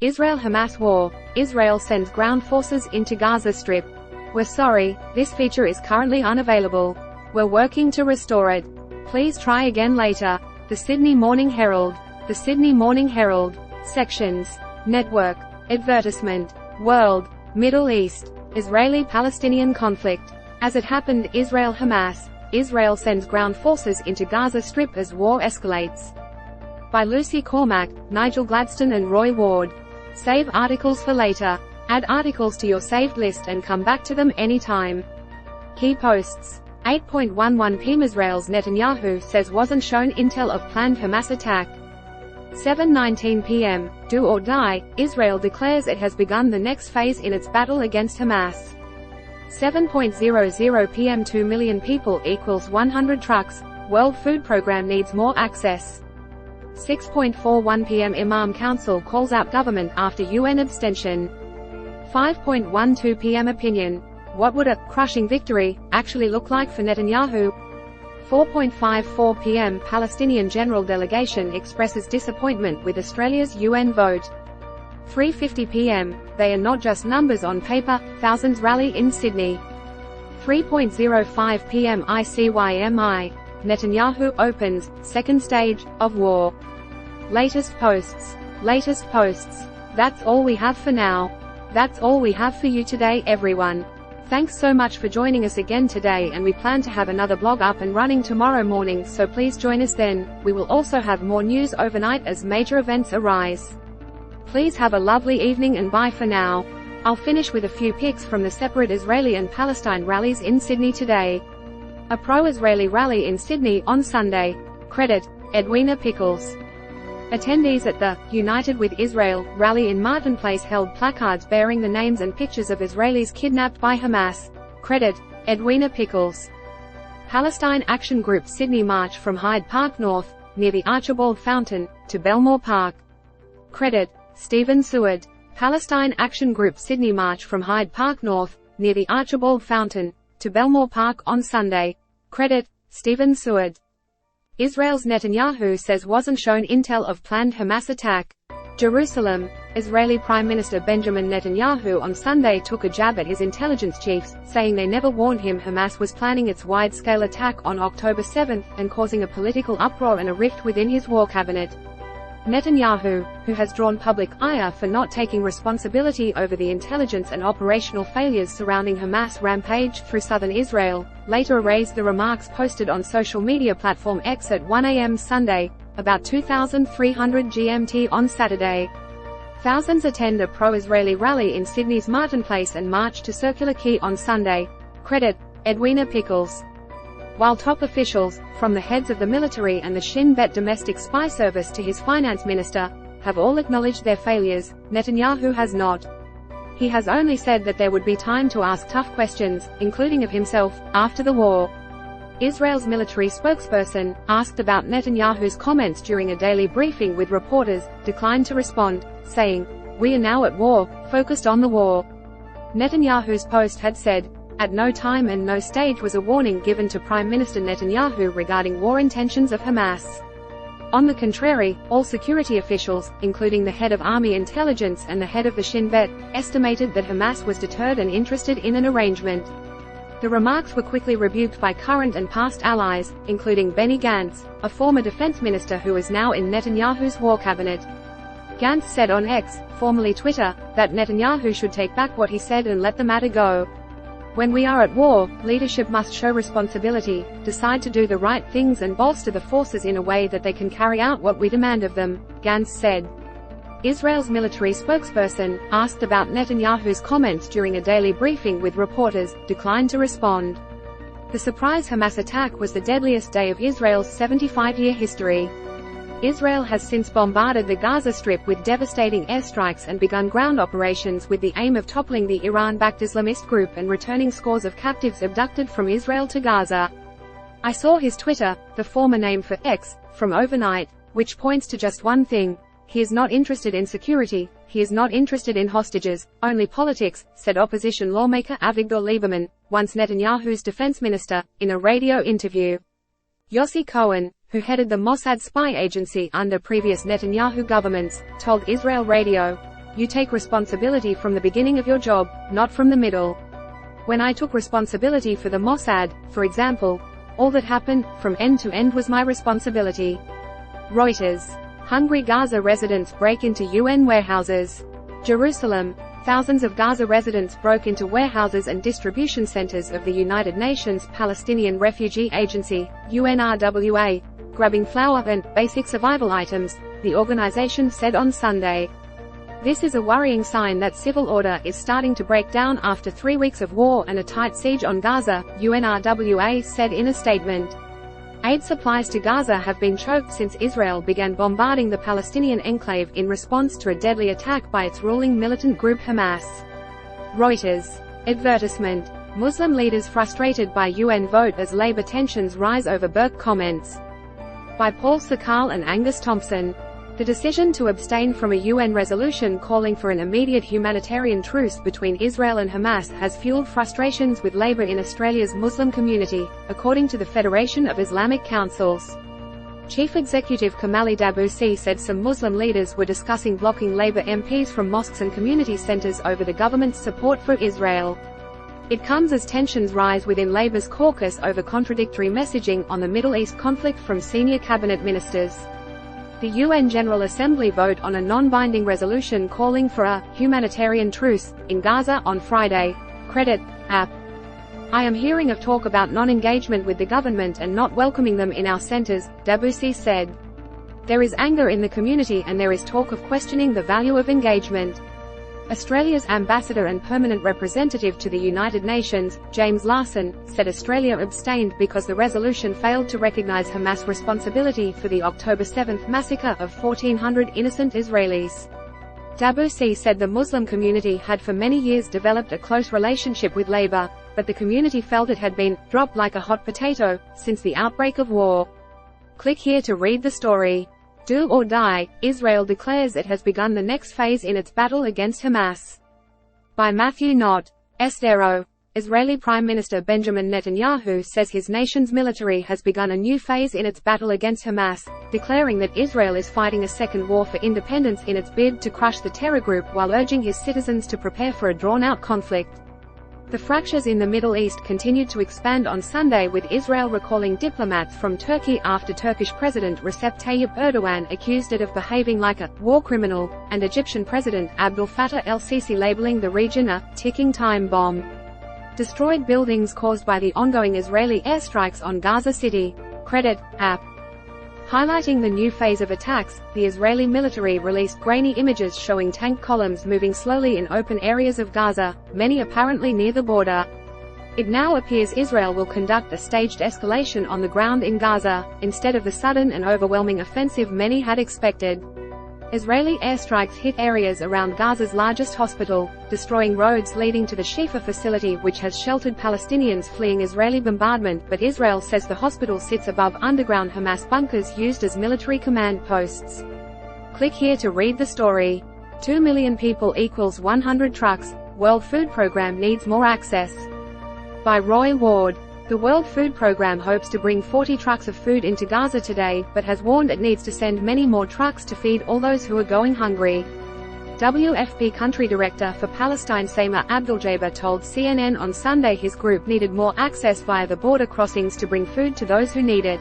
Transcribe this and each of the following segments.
Israel-Hamas war. Israel sends ground forces into Gaza Strip. We're sorry, this feature is currently unavailable. We're working to restore it. Please try again later. The Sydney Morning Herald. The Sydney Morning Herald. Sections. Network. Advertisement. World. Middle East. Israeli-Palestinian conflict. As it happened, Israel-Hamas. Israel sends ground forces into Gaza Strip as war escalates. By Lucy Cormack, Nigel Gladstone and Roy Ward. Save articles for later. Add articles to your saved list and come back to them anytime. Key posts. 8:11 p.m. Israel's Netanyahu says wasn't shown intel of planned Hamas attack. 7:19 p.m. Do or die, Israel declares it has begun the next phase in its battle against Hamas. 7:00 p.m. 2 million people equals 100 trucks, World Food Programme needs more access. 6:41 p.m. Imam Council calls out government after UN abstention. 5:12 p.m. Opinion. What would a crushing victory actually look like for Netanyahu? 4:54 p.m. Palestinian General Delegation expresses disappointment with Australia's UN vote. 3:50 p.m. They are not just numbers on paper, thousands rally in Sydney. 3:05 p.m. ICYMI. Netanyahu opens, second stage, of war. Latest posts. Latest posts. That's all we have for now. That's all we have for you today, everyone. Thanks so much for joining us again today, and we plan to have another blog up and running tomorrow morning, so please join us then. We will also have more news overnight as major events arise. Please have a lovely evening and bye for now. I'll finish with a few pics from the separate Israeli and Palestine rallies in Sydney today. A pro-Israeli rally in Sydney on Sunday. Credit, Edwina Pickles. Attendees at the United with Israel rally in Martin Place held placards bearing the names and pictures of Israelis kidnapped by Hamas. Credit, Edwina Pickles. Palestine Action Group Sydney march from Hyde Park North, near the Archibald Fountain, to Belmore Park. Credit, Stephen Seward. Palestine Action Group Sydney march from Hyde Park North, near the Archibald Fountain, to Belmore Park on Sunday. Credit, Stephen Seward. Israel's Netanyahu says wasn't shown intel of planned Hamas attack. Jerusalem. Israeli Prime Minister Benjamin Netanyahu on Sunday took a jab at his intelligence chiefs, saying they never warned him Hamas was planning its wide-scale attack on October 7, and causing a political uproar and a rift within his war cabinet. Netanyahu, who has drawn public ire for not taking responsibility over the intelligence and operational failures surrounding Hamas rampage through southern Israel, later erased the remarks posted on social media platform X at 1 a.m. Sunday, about 2300 GMT on Saturday. Thousands attend a pro-Israeli rally in Sydney's Martin Place and march to Circular Quay on Sunday. Credit, Edwina Pickles. While top officials, from the heads of the military and the Shin Bet domestic spy service to his finance minister, have all acknowledged their failures, Netanyahu has not. He has only said that there would be time to ask tough questions, including of himself, after the war. Israel's military spokesperson, asked about Netanyahu's comments during a daily briefing with reporters, declined to respond, saying, "We are now at war, focused on the war." Netanyahu's post had said, "At no time and no stage was a warning given to Prime Minister Netanyahu regarding war intentions of Hamas." On the contrary, all security officials, including the head of Army Intelligence and the head of the Shin Bet, estimated that Hamas was deterred and interested in an arrangement. The remarks were quickly rebuked by current and past allies, including Benny Gantz, a former defense minister who is now in Netanyahu's war cabinet. Gantz said on X, formerly Twitter, that Netanyahu should take back what he said and let the matter go. "When we are at war, leadership must show responsibility, decide to do the right things and bolster the forces in a way that they can carry out what we demand of them," Gantz said. Israel's military spokesperson, asked about Netanyahu's comments during a daily briefing with reporters, declined to respond. The surprise Hamas attack was the deadliest day of Israel's 75-year history. Israel has since bombarded the Gaza Strip with devastating airstrikes and begun ground operations with the aim of toppling the Iran-backed Islamist group and returning scores of captives abducted from Israel to Gaza. I saw his Twitter, the former name for X, from overnight, which points to just one thing: he is not interested in security, he is not interested in hostages, only politics, said opposition lawmaker Avigdor Lieberman, once Netanyahu's defense minister, in a radio interview. Yossi Cohen, who headed the Mossad spy agency under previous Netanyahu governments, told Israel Radio, You take responsibility from the beginning of your job, not from the middle. When I took responsibility for the Mossad, for example, all that happened, from end to end, was my responsibility. Reuters. Hungry Gaza residents break into UN warehouses. Jerusalem. Thousands of Gaza residents broke into warehouses and distribution centers of the United Nations Palestinian Refugee Agency, UNRWA, grabbing flour and basic survival items, the organization said on Sunday. This is a worrying sign that civil order is starting to break down after 3 weeks of war and a tight siege on Gaza, UNRWA said in a statement. Aid supplies to Gaza have been choked since Israel began bombarding the Palestinian enclave in response to a deadly attack by its ruling militant group Hamas. Reuters. Advertisement. Muslim leaders frustrated by UN vote as labor tensions rise over Burke comments. By Paul Sakal and Angus Thompson. The decision to abstain from a UN resolution calling for an immediate humanitarian truce between Israel and Hamas has fueled frustrations with labor in Australia's Muslim community, according to the Federation of Islamic Councils. Chief Executive Kamali Dabusi said some Muslim leaders were discussing blocking Labor MPs from mosques and community centers over the government's support for Israel. It comes as tensions rise within Labor's caucus over contradictory messaging on the Middle East conflict from senior cabinet ministers. The UN General Assembly vote on a non-binding resolution calling for a humanitarian truce in Gaza on Friday. Credit, app. I am hearing of talk about non-engagement with the government and not welcoming them in our centers, Dabusi said. There is anger in the community and there is talk of questioning the value of engagement. Australia's ambassador and permanent representative to the United Nations, James Larson, said Australia abstained because the resolution failed to recognise Hamas' responsibility for the October 7 massacre of 1,400 innocent Israelis. Dabusi said the Muslim community had for many years developed a close relationship with Labor, but the community felt it had been dropped like a hot potato since the outbreak of war. Click here to read the story. Do or die, Israel declares it has begun the next phase in its battle against Hamas. By Matthew Knott. Estero. Israeli Prime Minister Benjamin Netanyahu says his nation's military has begun a new phase in its battle against Hamas, declaring that Israel is fighting a second war for independence in its bid to crush the terror group while urging his citizens to prepare for a drawn-out conflict. The fractures in the Middle East continued to expand on Sunday, with Israel recalling diplomats from Turkey after Turkish President Recep Tayyip Erdogan accused it of behaving like a war criminal, and Egyptian President Abdel Fattah el-Sisi labeling the region a ticking time bomb. Destroyed buildings caused by the ongoing Israeli airstrikes on Gaza City. Credit, app. Highlighting the new phase of attacks, the Israeli military released grainy images showing tank columns moving slowly in open areas of Gaza, many apparently near the border. It now appears Israel will conduct a staged escalation on the ground in Gaza, instead of the sudden and overwhelming offensive many had expected. Israeli airstrikes hit areas around Gaza's largest hospital, destroying roads leading to the Shifa facility, which has sheltered Palestinians fleeing Israeli bombardment, but Israel says the hospital sits above underground Hamas bunkers used as military command posts. Click here to read the story. 2 million people equals 100 trucks, World Food Programme needs more access. By Roy Ward. The World Food Programme hopes to bring 40 trucks of food into Gaza today, but has warned it needs to send many more trucks to feed all those who are going hungry. WFP Country Director for Palestine Samer Abduljaber told CNN on Sunday his group needed more access via the border crossings to bring food to those who need it.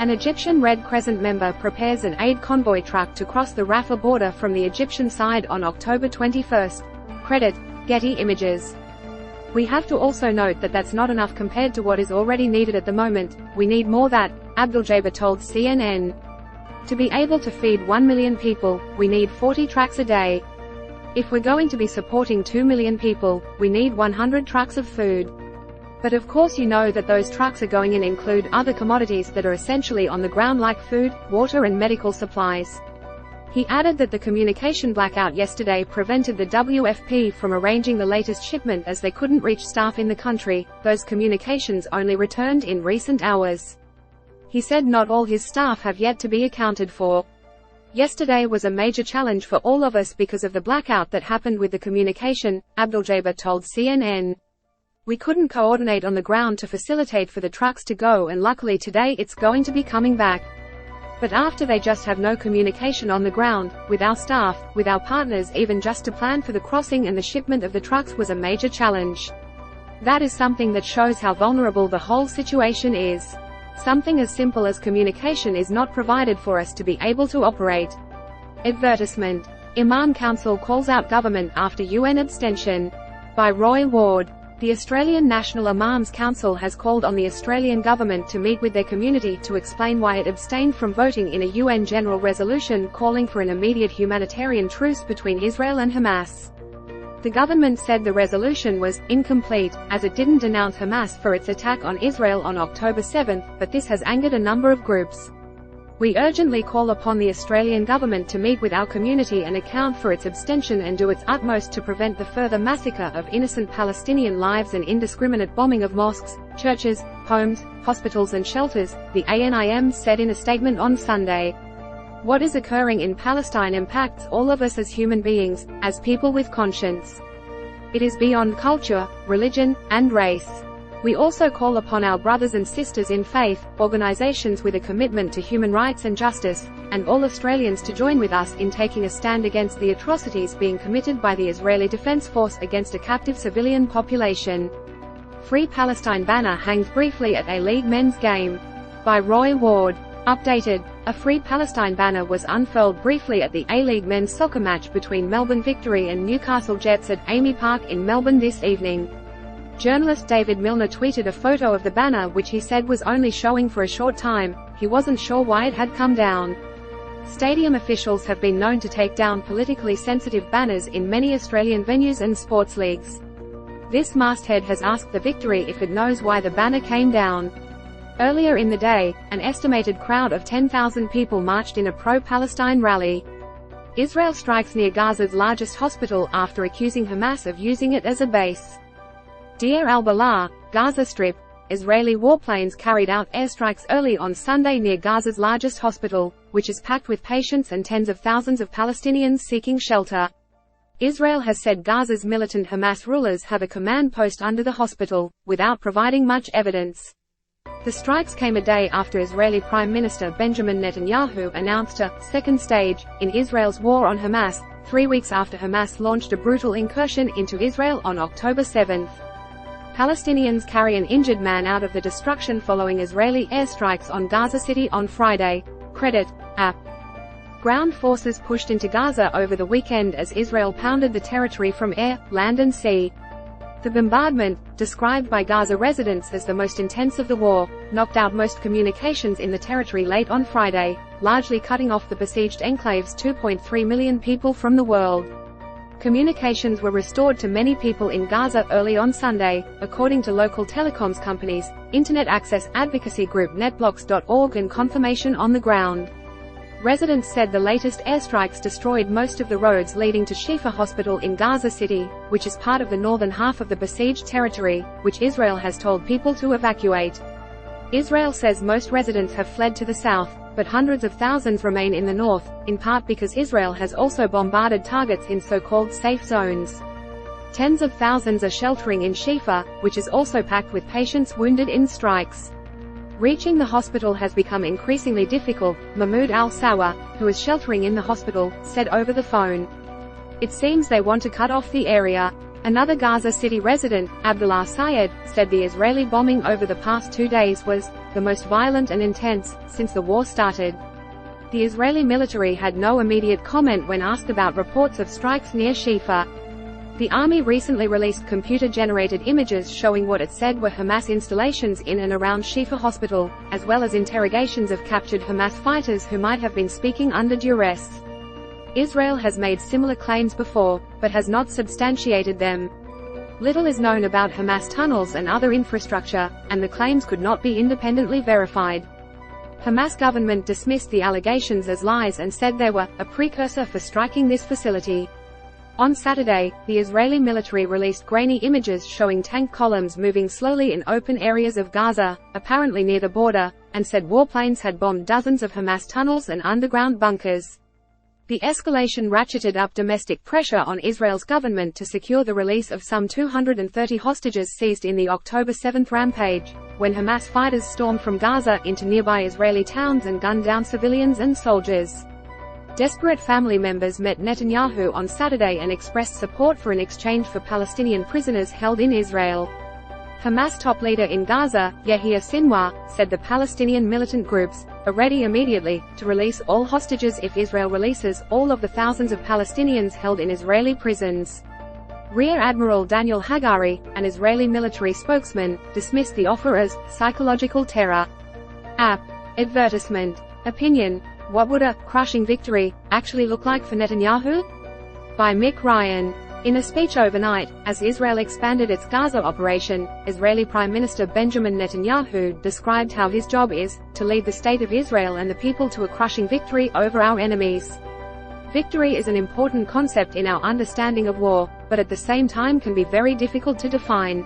An Egyptian Red Crescent member prepares an aid convoy truck to cross the Rafah border from the Egyptian side on October 21. Credit, Getty Images. We have to also note that that's not enough compared to what is already needed at the moment. We need more that, Abduljaber told CNN. To be able to feed 1 million people, we need 40 trucks a day. If we're going to be supporting 2 million people, we need 100 trucks of food. But of course you know that those trucks are going in include other commodities that are essentially on the ground like food, water and medical supplies. He added that the communication blackout yesterday prevented the WFP from arranging the latest shipment as they couldn't reach staff in the country. Those communications only returned in recent hours. He said not all his staff have yet to be accounted for. Yesterday was a major challenge for all of us because of the blackout that happened with the communication, Abduljaber told CNN. We couldn't coordinate on the ground to facilitate for the trucks to go, and luckily today it's going to be coming back. But after they just have no communication on the ground, with our staff, with our partners, even just to plan for the crossing and the shipment of the trucks was a major challenge. That is something that shows how vulnerable the whole situation is. Something as simple as communication is not provided for us to be able to operate. Advertisement. Imam Council calls out government after UN abstention. By Roy Ward. The Australian National Imams Council has called on the Australian government to meet with their community to explain why it abstained from voting in a UN general resolution calling for an immediate humanitarian truce between Israel and Hamas. The government said the resolution was incomplete, as it didn't denounce Hamas for its attack on Israel on October 7, but this has angered a number of groups. We urgently call upon the Australian government to meet with our community and account for its abstention and do its utmost to prevent the further massacre of innocent Palestinian lives and indiscriminate bombing of mosques, churches, homes, hospitals and shelters, the ANIM said in a statement on Sunday. What is occurring in Palestine impacts all of us as human beings, as people with conscience. It is beyond culture, religion, and race. We also call upon our brothers and sisters in faith, organizations with a commitment to human rights and justice, and all Australians to join with us in taking a stand against the atrocities being committed by the Israeli Defense Force against a captive civilian population. Free Palestine banner hangs briefly at A-League men's game. By Roy Ward. Updated. A Free Palestine banner was unfurled briefly at the A-League men's soccer match between Melbourne Victory and Newcastle Jets at Amy Park in Melbourne this evening. Journalist David Milner tweeted a photo of the banner which he said was only showing for a short time. He wasn't sure why it had come down. Stadium officials have been known to take down politically sensitive banners in many Australian venues and sports leagues. This masthead has asked the Victory if it knows why the banner came down. Earlier in the day, an estimated crowd of 10,000 people marched in a pro-Palestine rally. Israel strikes near Gaza's largest hospital after accusing Hamas of using it as a base. Deir al-Balah, Gaza Strip. Israeli warplanes carried out airstrikes early on Sunday near Gaza's largest hospital, which is packed with patients and tens of thousands of Palestinians seeking shelter. Israel has said Gaza's militant Hamas rulers have a command post under the hospital, without providing much evidence. The strikes came a day after Israeli Prime Minister Benjamin Netanyahu announced a second stage in Israel's war on Hamas, 3 weeks after Hamas launched a brutal incursion into Israel on October 7. Palestinians carry an injured man out of the destruction following Israeli airstrikes on Gaza City on Friday. Credit. App. Ground forces pushed into Gaza over the weekend as Israel pounded the territory from air, land and sea. The bombardment, described by Gaza residents as the most intense of the war, knocked out most communications in the territory late on Friday, largely cutting off the besieged enclave's 2.3 million people from the world. Communications were restored to many people in Gaza early on Sunday, according to local telecoms companies, internet access advocacy group netblocks.org and confirmation on the ground. Residents said the latest airstrikes destroyed most of the roads leading to Shifa Hospital in Gaza City, which is part of the northern half of the besieged territory, which Israel has told people to evacuate. Israel says most residents have fled to the south, but hundreds of thousands remain in the north, in part because Israel has also bombarded targets in so-called safe zones. Tens of thousands are sheltering in Shifa, which is also packed with patients wounded in strikes. Reaching the hospital has become increasingly difficult, Mahmoud al-Sawa, who is sheltering in the hospital, said over the phone. It seems they want to cut off the area. Another Gaza City resident, Abdullah Sayed, said the Israeli bombing over the past 2 days was the most violent and intense since the war started. The Israeli military had no immediate comment when asked about reports of strikes near Shifa. The army recently released computer-generated images showing what it said were Hamas installations in and around Shifa Hospital, as well as interrogations of captured Hamas fighters who might have been speaking under duress. Israel has made similar claims before, but has not substantiated them. Little is known about Hamas tunnels and other infrastructure, and the claims could not be independently verified. Hamas government dismissed the allegations as lies and said they were a precursor for striking this facility. On Saturday, the Israeli military released grainy images showing tank columns moving slowly in open areas of Gaza, apparently near the border, and said warplanes had bombed dozens of Hamas tunnels and underground bunkers. The escalation ratcheted up domestic pressure on Israel's government to secure the release of some 230 hostages seized in the October 7 rampage, when Hamas fighters stormed from Gaza into nearby Israeli towns and gunned down civilians and soldiers. Desperate family members met Netanyahu on Saturday and expressed support for an exchange for Palestinian prisoners held in Israel. Hamas top leader in Gaza, Yahya Sinwar, said the Palestinian militant groups are ready immediately to release all hostages if Israel releases all of the thousands of Palestinians held in Israeli prisons. Rear Admiral Daniel Hagari, an Israeli military spokesman, dismissed the offer as psychological terror. Advertisement. Opinion. What would a crushing victory actually look like for Netanyahu? By Mick Ryan. In a speech overnight, as Israel expanded its Gaza operation, Israeli Prime Minister Benjamin Netanyahu described how his job is to lead the state of Israel and the people to a crushing victory over our enemies. Victory is an important concept in our understanding of war, but at the same time can be very difficult to define.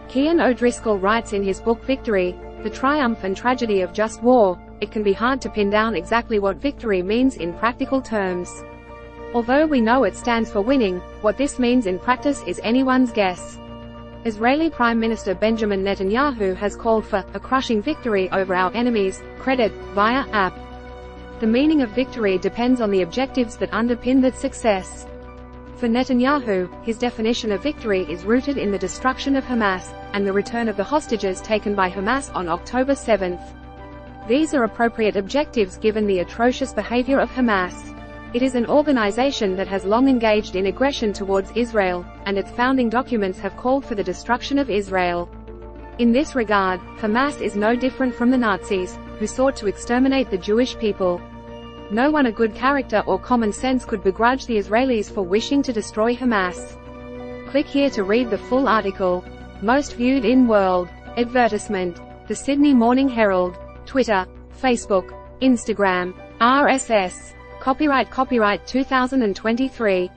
Kian O'Driscoll writes in his book Victory, The Triumph and Tragedy of Just War, it can be hard to pin down exactly what victory means in practical terms. Although we know it stands for winning, what this means in practice is anyone's guess. Israeli Prime Minister Benjamin Netanyahu has called for a crushing victory over our enemies, credit, via app. The meaning of victory depends on the objectives that underpin that success. For Netanyahu, his definition of victory is rooted in the destruction of Hamas, and the return of the hostages taken by Hamas on October 7. These are appropriate objectives given the atrocious behavior of Hamas. It is an organization that has long engaged in aggression towards Israel, and its founding documents have called for the destruction of Israel. In this regard, Hamas is no different from the Nazis, who sought to exterminate the Jewish people. No one of good character or common sense could begrudge the Israelis for wishing to destroy Hamas. Click here to read the full article. Most viewed in world. Advertisement. The Sydney Morning Herald. Twitter, Facebook, Instagram, RSS. Copyright 2023.